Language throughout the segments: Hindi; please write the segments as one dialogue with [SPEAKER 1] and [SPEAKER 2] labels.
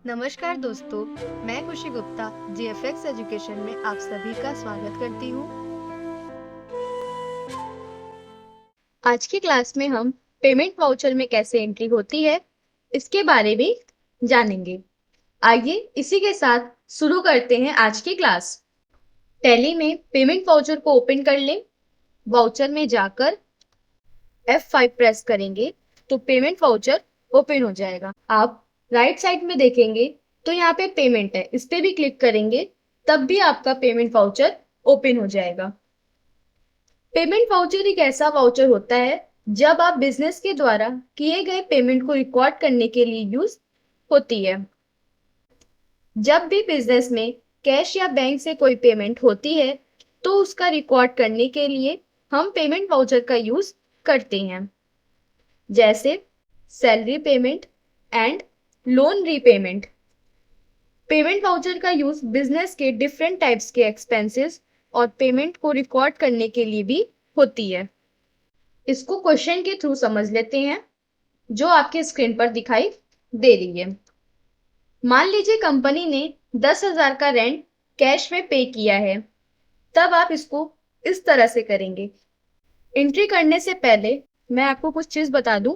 [SPEAKER 1] नमस्कार दोस्तों, मैं खुशी गुप्ता जीएफएक्स एजुकेशन में आप सभी का स्वागत करती हूँ। आज की क्लास में हम पेमेंट वाउचर में कैसे एंट्री होती है, इसके बारे में जानेंगे। आइए इसी के साथ शुरू करते हैं आज की क्लास। टैली में पेमेंट वाउचर को ओपन कर लें। वाउचर में जाकर F5 प्रेस करेंगे तो पेमेंट वाउचर ओपन हो जाएगा। आप राइट साइड में देखेंगे तो यहाँ पे पेमेंट है, इस पे भी क्लिक करेंगे तब भी आपका पेमेंट वाउचर ओपन हो जाएगा। पेमेंट वाउचर एक ऐसा वाउचर होता है जब आप बिजनेस के द्वारा किए गए पेमेंट को रिकॉर्ड करने के लिए यूज होती है। जब भी बिजनेस में कैश या बैंक से कोई पेमेंट होती है तो उसका रिकॉर्ड करने के लिए हम पेमेंट वाउचर का यूज करते हैं, जैसे salary payment and loan repayment. Payment voucher का यूज बिजनेस के डिफरेंट टाइप्स के एक्सपेंसेस और पेमेंट को रिकॉर्ड करने के लिए भी होती है। इसको क्वेश्चन के थ्रू समझ लेते हैं जो आपके स्क्रीन पर दिखाई दे रही है। मान लीजिए कंपनी ने 10,000 का रेंट कैश में पे किया है, तब आप इसको इस तरह से करेंगे। एंट्री करने से पहले मैं आपको कुछ चीज बता दूं।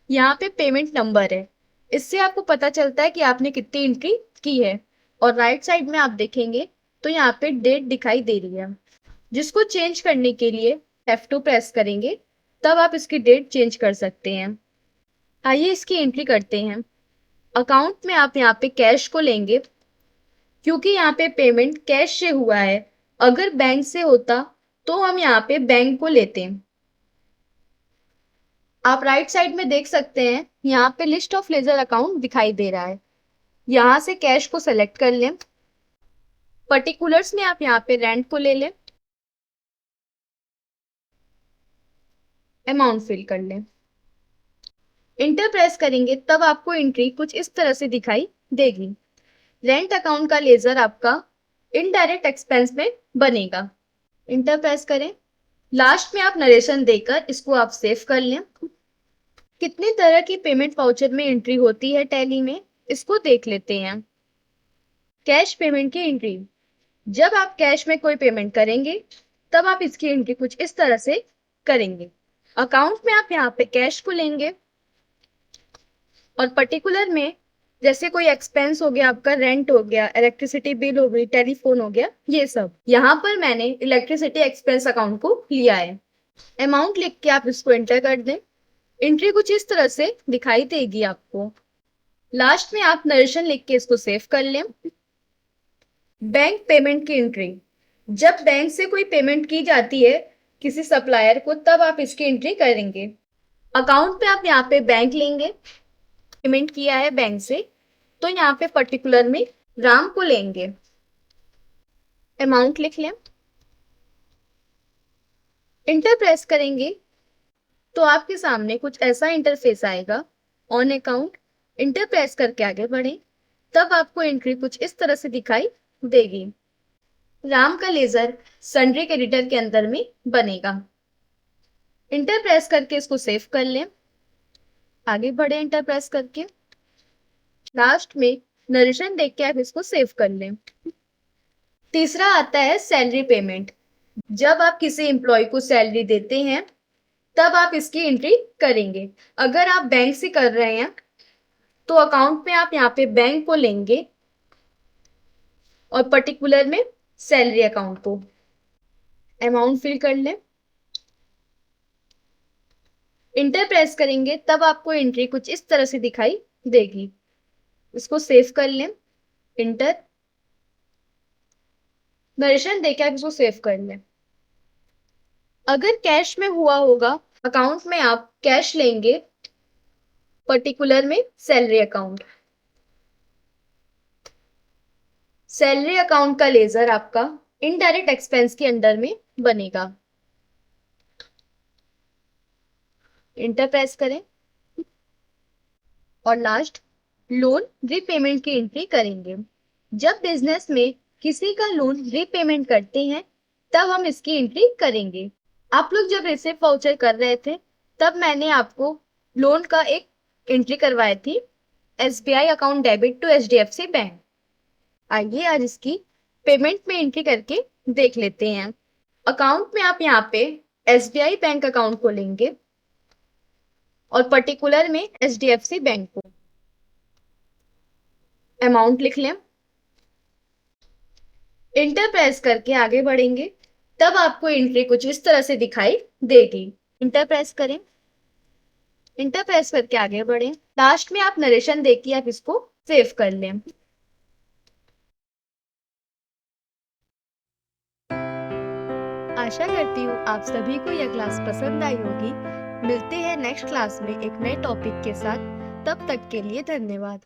[SPEAKER 1] यहाँ पे पेमेंट नंबर है, इससे आपको पता चलता है कि आपने कितनी एंट्री की है। और राइट साइड में आप देखेंगे तो यहाँ पे डेट दिखाई दे रही है, जिसको चेंज करने के लिए F2 प्रेस करेंगे तब आप इसकी डेट चेंज कर सकते हैं। आइए इसकी एंट्री करते हैं। अकाउंट में आप यहाँ पे कैश को लेंगे, क्योंकि यहाँ पे पेमेंट कैश से हुआ है। अगर बैंक से होता तो हम यहाँ पे बैंक को लेते हैं। आप राइट साइड में देख सकते हैं यहाँ पे लिस्ट ऑफ लेजर अकाउंट दिखाई दे रहा है। यहाँ से कैश को सेलेक्ट कर लें। पर्टिकुलर्स में आप यहाँ पे रेंट को ले लें, अमाउंट फिल कर लें। इंटर प्रेस करेंगे तब आपको एंट्री कुछ इस तरह से दिखाई देगी। रेंट अकाउंट का लेजर आपका इनडायरेक्ट एक्सपेंस में बनेगा। इंटर प्रेस करें। लास्ट में आप नरेशन देकर इसको आप सेव कर लें। कितनी तरह की पेमेंट वाउचर में एंट्री होती है टैली में, इसको देख लेते हैं। कैश पेमेंट की एंट्री। जब आप कैश में कोई पेमेंट करेंगे तब आप इसकी एंट्री कुछ इस तरह से करेंगे। अकाउंट में आप यहाँ पे कैश को लेंगे और पर्टिकुलर में जैसे कोई एक्सपेंस हो गया, आपका रेंट हो गया, इलेक्ट्रिसिटी बिल हो गई, टेलीफोन हो गया, ये सब। यहाँ पर मैंने इलेक्ट्रिसिटी एक्सपेंस अकाउंट को लिया है। अमाउंट लिख के आप इसको एंटर कर दें। एंट्री कुछ इस तरह से दिखाई देगी आपको। लास्ट में आप नरेशन लिख के इसको सेव कर लें। बैंक पेमेंट की एंट्री। जब बैंक से कोई पेमेंट की जाती है किसी सप्लायर को, तब आप इसकी एंट्री करेंगे। अकाउंट पे आप यहाँ पे बैंक लेंगे, पेमेंट किया है बैंक से तो यहाँ पे पर्टिकुलर में राम को लेंगे। अमाउंट लिख लें, इंटर प्रेस करेंगे तो आपके सामने कुछ ऐसा इंटरफेस आएगा। ऑन अकाउंट इंटर प्रेस करके आगे बढ़े तब आपको एंट्री कुछ इस तरह से दिखाई देगी। राम का लेजर सन्ड्री एडिटर के अंदर में बनेगा। इंटर प्रेस करके इसको सेव कर लें। आगे बढ़े इंटर प्रेस करके। लास्ट में नरेशन देख के आप इसको सेव कर लें। तीसरा आता है सैलरी पेमेंट। जब आप किसी एम्प्लॉय को सैलरी देते हैं तब आप इसकी एंट्री करेंगे। अगर आप बैंक से कर रहे हैं तो अकाउंट में आप यहाँ पे बैंक को लेंगे और पर्टिकुलर में सैलरी अकाउंट को। अमाउंट फिल कर लें, इंटर प्रेस करेंगे तब आपको एंट्री कुछ इस तरह से दिखाई देगी। इसको सेव कर लें। इंटर नरेशन देके आप इसको सेव कर लें। अगर कैश में हुआ होगा, अकाउंट में आप कैश लेंगे, पर्टिकुलर में सैलरी अकाउंट। सैलरी अकाउंट का लेजर आपका इनडायरेक्ट एक्सपेंस के अंडर में बनेगा। इंटर प्रेस करें और लास्ट लोन रीपेमेंट की एंट्री करेंगे। जब बिजनेस में किसी का लोन रीपेमेंट करते हैं तब हम इसकी एंट्री करेंगे। आप लोग जब रिसिप्ट वाउचर कर रहे थे तब मैंने आपको लोन का एक एंट्री करवाई थी। SBI account debit to HDFC bank. आइए आज इसकी पेमेंट में एंट्री करके देख लेते हैं। अकाउंट में आप यहाँ पे SBI बैंक अकाउंट को लेंगे और पर्टिकुलर में HDFC बैंक को अमाउंट लिख लें, इंटर प्रेस करके आगे बढ़ेंगे, तब आपको एंट्री कुछ इस तरह से दिखाई देगी। इंटर प्रेस करें, इंटर प्रेस करके आगे बढ़ें, लास्ट में आप नरेशन देखिए, आप इसको सेव कर लें। आशा करती हूँ आप सभी को यह क्लास पसंद आई होगी। मिलते हैं नेक्स्ट क्लास में एक नए टॉपिक के साथ। तब तक के लिए धन्यवाद।